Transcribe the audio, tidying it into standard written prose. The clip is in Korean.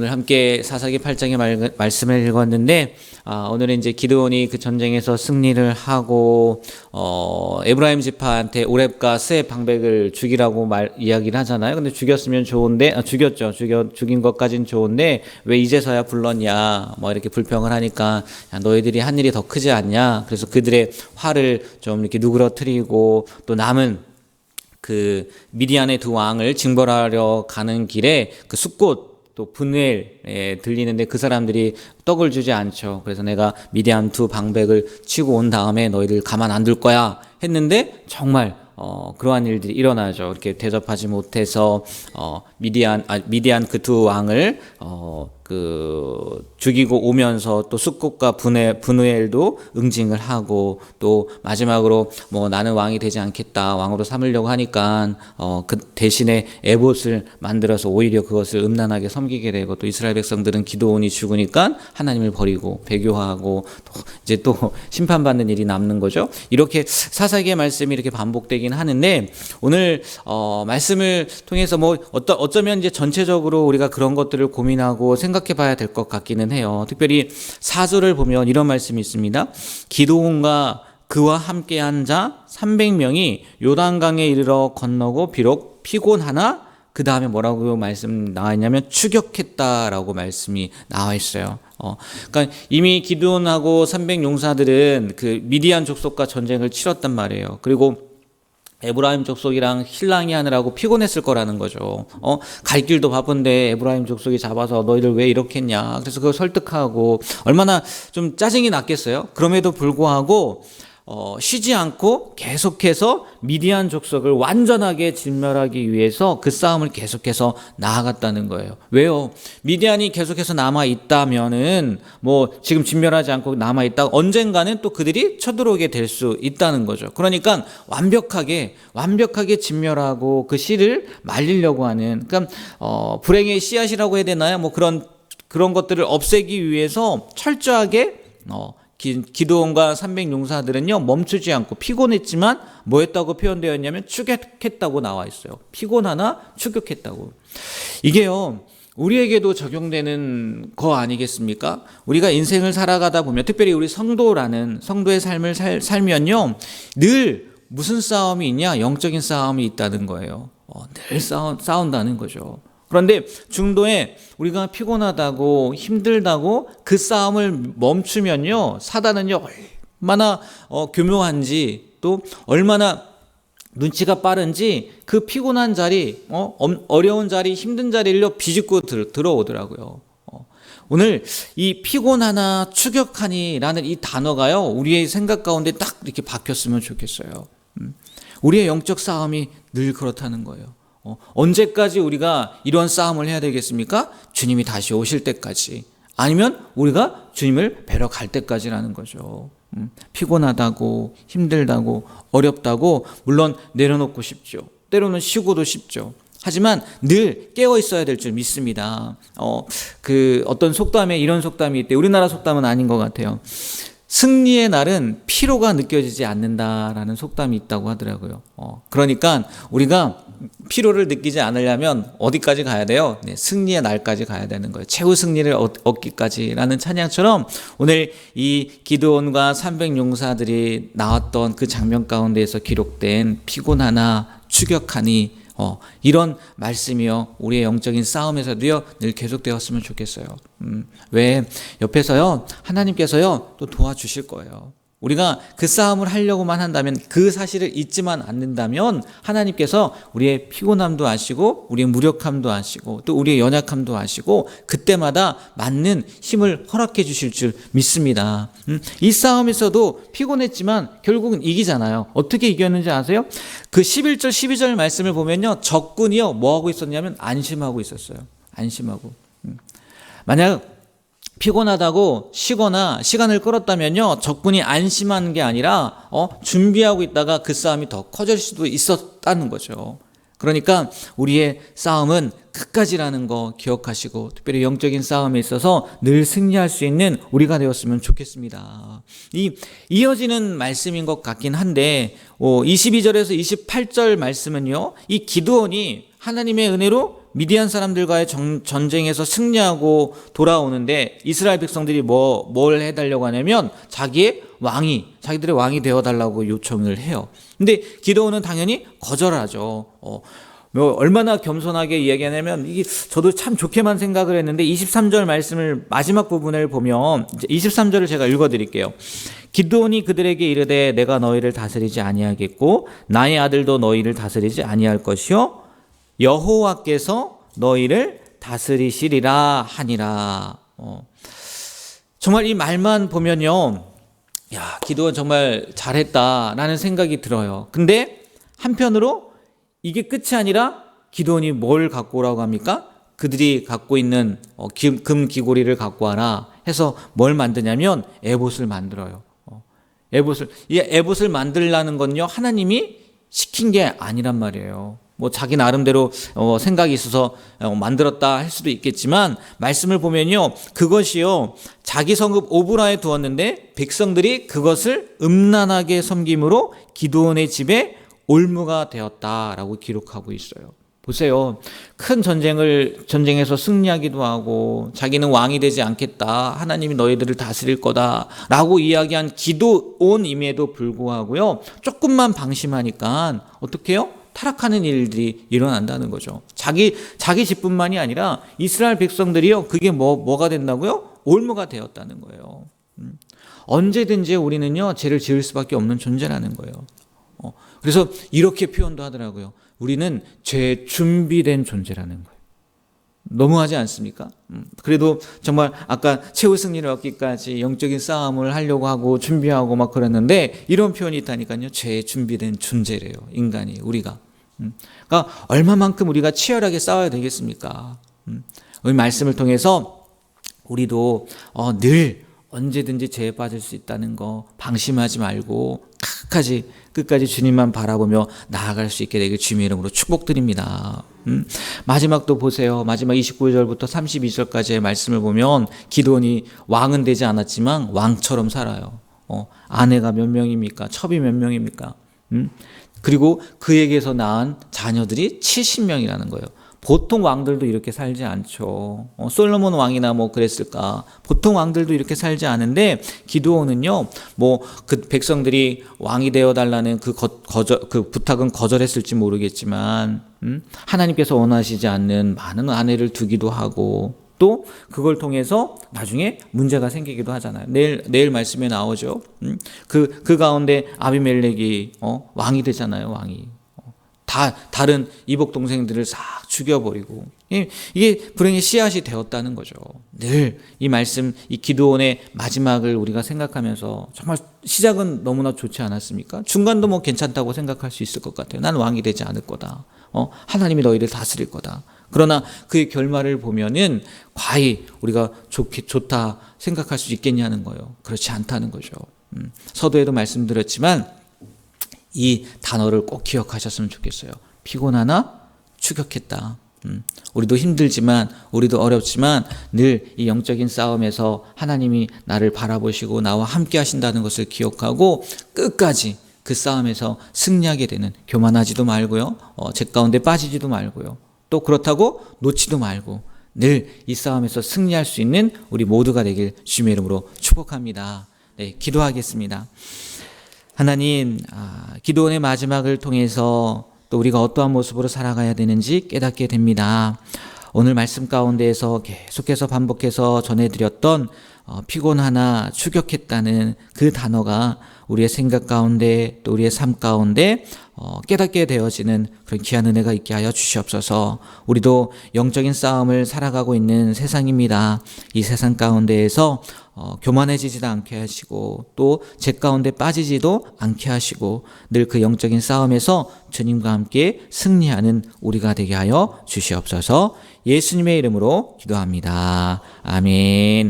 오늘 함께 사사기 8장의 말씀을 읽었는데, 오늘은 이제 기드온이 그 전쟁에서 승리를 하고 에브라임 지파한테 오렙과 스의 방백을 죽이라고 이야기를 하잖아요. 근데 죽였으면 좋은데, 죽였죠. 죽인 것까진 좋은데 왜 이제서야 불렀냐, 뭐 이렇게 불평을 하니까, 야, 너희들이 한 일이 더 크지 않냐. 그래서 그들의 화를 좀 이렇게 누그러뜨리고, 또 남은 그 미디안의 두 왕을 징벌하려 가는 길에 그 숫꽃 또 분웰에 들리는데 그 사람들이 떡을 주지 않죠. 그래서 내가 미디안 두 방백을 치고 온 다음에 너희들 가만 안 둘 거야 했는데, 정말 그러한 일들이 일어나죠. 이렇게 대접하지 못해서 미디안 그 두 왕을 죽이고 오면서 또 숫꽃과 분우엘도 응징을 하고, 또 마지막으로 뭐 나는 왕이 되지 않겠다, 왕으로 삼으려고 하니까 그 대신에 에봇을 만들어서 오히려 그것을 음란하게 섬기게 되고, 또 이스라엘 백성들은 기드온이 죽으니까 하나님을 버리고 배교하고 또 심판받는 일이 남는 거죠. 이렇게 사사기의 말씀이 이렇게 반복되긴 하는데, 오늘 말씀을 통해서 뭐 어쩌면 이제 전체적으로 우리가 그런 것들을 고민하고 생각해 봐야 될 것 같기는 해요. 특별히 4절을 보면 이런 말씀이 있습니다. 기드온과 그와 함께한 자 300명이 요단강에 이르러 건너고 비록 피곤하나, 그 다음에 뭐라고 말씀 나와 있냐면 추격했다라고 말씀이 나와 있어요. 그러니까 이미 기드온하고 300용사들은 그 미디안 족속과 전쟁을 치렀단 말이에요. 그리고 에브라임 족속이랑 실랑이 하느라고 피곤했을 거라는 거죠. 갈 길도 바쁜데 에브라임 족속이 잡아서 너희들 왜 이렇게 했냐. 그래서 그걸 설득하고 얼마나 좀 짜증이 났겠어요. 그럼에도 불구하고 쉬지 않고 계속해서 미디안 족속을 완전하게 진멸하기 위해서 그 싸움을 계속해서 나아갔다는 거예요. 왜요? 미디안이 계속해서 남아있다면은 뭐 지금 진멸하지 않고 남아있다가 언젠가는 또 그들이 쳐들어오게 될 수 있다는 거죠. 그러니까 완벽하게 진멸하고 그 씨를 말리려고 하는, 그러니까 불행의 씨앗이라고 해야 되나요? 뭐 그런 것들을 없애기 위해서 철저하게 기드온과 300용사들은요 멈추지 않고 피곤했지만 뭐 했다고 표현되어 있냐면 추격했다고 나와 있어요. 피곤하나 추격했다고. 이게요 우리에게도 적용되는 거 아니겠습니까? 우리가 인생을 살아가다 보면, 특별히 우리 성도의 삶을 살면요 늘 무슨 싸움이 있냐? 영적인 싸움이 있다는 거예요. 늘 싸운다는 거죠. 그런데 중도에 우리가 피곤하다고 힘들다고 그 싸움을 멈추면요, 사단은요 얼마나 교묘한지, 또 얼마나 눈치가 빠른지 그 피곤한 자리, 어려운 자리, 힘든 자리를 비집고 들어오더라고요. 오늘 이 피곤하나 추격하니라는 이 단어가요 우리의 생각 가운데 딱 이렇게 박혔으면 좋겠어요. 우리의 영적 싸움이 늘 그렇다는 거예요. 언제까지 우리가 이런 싸움을 해야 되겠습니까? 주님이 다시 오실 때까지, 아니면 우리가 주님을 뵈러 갈 때까지라는 거죠. 피곤하다고 힘들다고 어렵다고 물론 내려놓고 싶죠. 때로는 쉬고도 싶죠. 하지만 늘 깨어 있어야 될 줄 믿습니다. 어떤 속담에 이런 속담이 있대. 우리나라 속담은 아닌 것 같아요. 승리의 날은 피로가 느껴지지 않는다라는 속담이 있다고 하더라고요. 그러니까 우리가 피로를 느끼지 않으려면 어디까지 가야 돼요? 네, 승리의 날까지 가야 되는 거예요. 최후 승리를 얻기까지라는 찬양처럼, 오늘 이 기드온과 300용사들이 나왔던 그 장면 가운데에서 기록된 피곤하나 추격하니, 이런 말씀이요 우리의 영적인 싸움에서도요 늘 계속되었으면 좋겠어요. 왜? 옆에서요 하나님께서요 또 도와주실 거예요. 우리가 그 싸움을 하려고만 한다면, 그 사실을 잊지만 않는다면 하나님께서 우리의 피곤함도 아시고 우리의 무력함도 아시고 또 우리의 연약함도 아시고 그때마다 맞는 힘을 허락해 주실 줄 믿습니다. 이 싸움에서도 피곤했지만 결국은 이기잖아요. 어떻게 이겼는지 아세요? 그 11절 12절 말씀을 보면요 적군이요 뭐하고 있었냐면 안심하고 있었어요. 안심하고. 만약 피곤하다고 쉬거나 시간을 끌었다면요 적군이 안심하는 게 아니라 준비하고 있다가 그 싸움이 더 커질 수도 있었다는 거죠. 그러니까 우리의 싸움은 끝까지라는 거 기억하시고, 특별히 영적인 싸움에 있어서 늘 승리할 수 있는 우리가 되었으면 좋겠습니다. 이 이어지는 말씀인 것 같긴 한데 22절에서 28절 말씀은요 이 기드온이 하나님의 은혜로 미디안 사람들과의 전쟁에서 승리하고 돌아오는데 이스라엘 백성들이 뭘 해달라고 하냐면 자기들의 왕이 되어달라고 요청을 해요. 근데 기드온은 당연히 거절하죠. 얼마나 겸손하게 이야기하냐면, 이게 저도 참 좋게만 생각을 했는데 23절 말씀을 마지막 부분을 보면, 23절을 제가 읽어드릴게요. 기드온이 그들에게 이르되 내가 너희를 다스리지 아니하겠고 나의 아들도 너희를 다스리지 아니할 것이요 여호와께서 너희를 다스리시리라 하니라. 정말 이 말만 보면요, 야, 기드온 정말 잘했다라는 생각이 들어요. 근데 한편으로 이게 끝이 아니라 기드온이 뭘 갖고 오라고 합니까? 그들이 갖고 있는 금 귀고리를 갖고 와라 해서 뭘 만드냐면 에봇을 만들어요. 이 에봇을 만들라는 건요, 하나님이 시킨 게 아니란 말이에요. 뭐 자기 나름대로 생각이 있어서 만들었다 할 수도 있겠지만, 말씀을 보면요, 그것이요 자기 성읍 오브라에 두었는데 백성들이 그것을 음란하게 섬김으로 기드온의 집에 올무가 되었다라고 기록하고 있어요. 보세요. 큰 전쟁에서 승리하기도 하고 자기는 왕이 되지 않겠다, 하나님이 너희들을 다스릴 거다라고 이야기한 기드온임에도 불구하고요, 조금만 방심하니까 어떻게 해요? 타락하는 일들이 일어난다는 거죠. 자기 집뿐만이 아니라 이스라엘 백성들이요, 그게 뭐가 된다고요? 올무가 되었다는 거예요. 언제든지 우리는요 죄를 지을 수밖에 없는 존재라는 거예요. 그래서 이렇게 표현도 하더라고요. 우리는 죄에 준비된 존재라는 거예요. 너무하지 않습니까? 그래도 정말 아까 최후 승리를 얻기까지 영적인 싸움을 하려고 하고 준비하고 막 그랬는데, 이런 표현이 있다니까요. 죄에 준비된 존재래요. 인간이, 우리가. 그러니까 얼마만큼 우리가 치열하게 싸워야 되겠습니까? 이 말씀을 통해서 우리도 늘 언제든지 죄에 빠질 수 있다는 거 방심하지 말고 끝까지 주님만 바라보며 나아갈 수 있게 되길 주님의 이름으로 축복드립니다. 마지막도 보세요. 마지막 29절부터 32절까지의 말씀을 보면 기드온이 왕은 되지 않았지만 왕처럼 살아요. 아내가 몇 명입니까? 첩이 몇 명입니까? 그리고 그에게서 낳은 자녀들이 70명이라는 거예요. 보통 왕들도 이렇게 살지 않죠. 솔로몬 왕이나 뭐 그랬을까. 보통 왕들도 이렇게 살지 않은데, 기드온은요, 그 백성들이 왕이 되어 달라는 그 부탁은 거절했을지 모르겠지만, 하나님께서 원하시지 않는 많은 아내를 두기도 하고, 또 그걸 통해서 나중에 문제가 생기기도 하잖아요. 내일 말씀에 나오죠. 그 가운데 아비멜렉이 왕이 되잖아요. 왕이. 다른 이복 동생들을 싹 죽여버리고, 이게 불행의 씨앗이 되었다는 거죠. 늘 이 말씀, 이 기드온의 마지막을 우리가 생각하면서 정말 시작은 너무나 좋지 않았습니까? 중간도 뭐 괜찮다고 생각할 수 있을 것 같아요. 난 왕이 되지 않을 거다. 하나님이 너희를 다스릴 거다. 그러나 그의 결말을 보면은 과히 우리가 좋다 생각할 수 있겠냐는 거예요. 그렇지 않다는 거죠. 서두에도 말씀드렸지만 이 단어를 꼭 기억하셨으면 좋겠어요. 피곤하나 추격했다. 우리도 힘들지만, 우리도 어렵지만 늘 이 영적인 싸움에서 하나님이 나를 바라보시고 나와 함께 하신다는 것을 기억하고 끝까지 그 싸움에서 승리하게 되는, 교만하지도 말고요, 제 가운데 빠지지도 말고요, 또 그렇다고 놓지도 말고 늘 이 싸움에서 승리할 수 있는 우리 모두가 되길 주님의 이름으로 축복합니다. 네, 기도하겠습니다. 하나님, 기드온의 마지막을 통해서 또 우리가 어떠한 모습으로 살아가야 되는지 깨닫게 됩니다. 오늘 말씀 가운데에서 계속해서 반복해서 전해드렸던 피곤하나 추격했다는 그 단어가 우리의 생각 가운데 또 우리의 삶 가운데 깨닫게 되어지는 그런 귀한 은혜가 있게 하여 주시옵소서. 우리도 영적인 싸움을 살아가고 있는 세상입니다. 이 세상 가운데에서 교만해지지도 않게 하시고 또 죄 가운데 빠지지도 않게 하시고 늘 그 영적인 싸움에서 주님과 함께 승리하는 우리가 되게 하여 주시옵소서. 예수님의 이름으로 기도합니다. 아멘.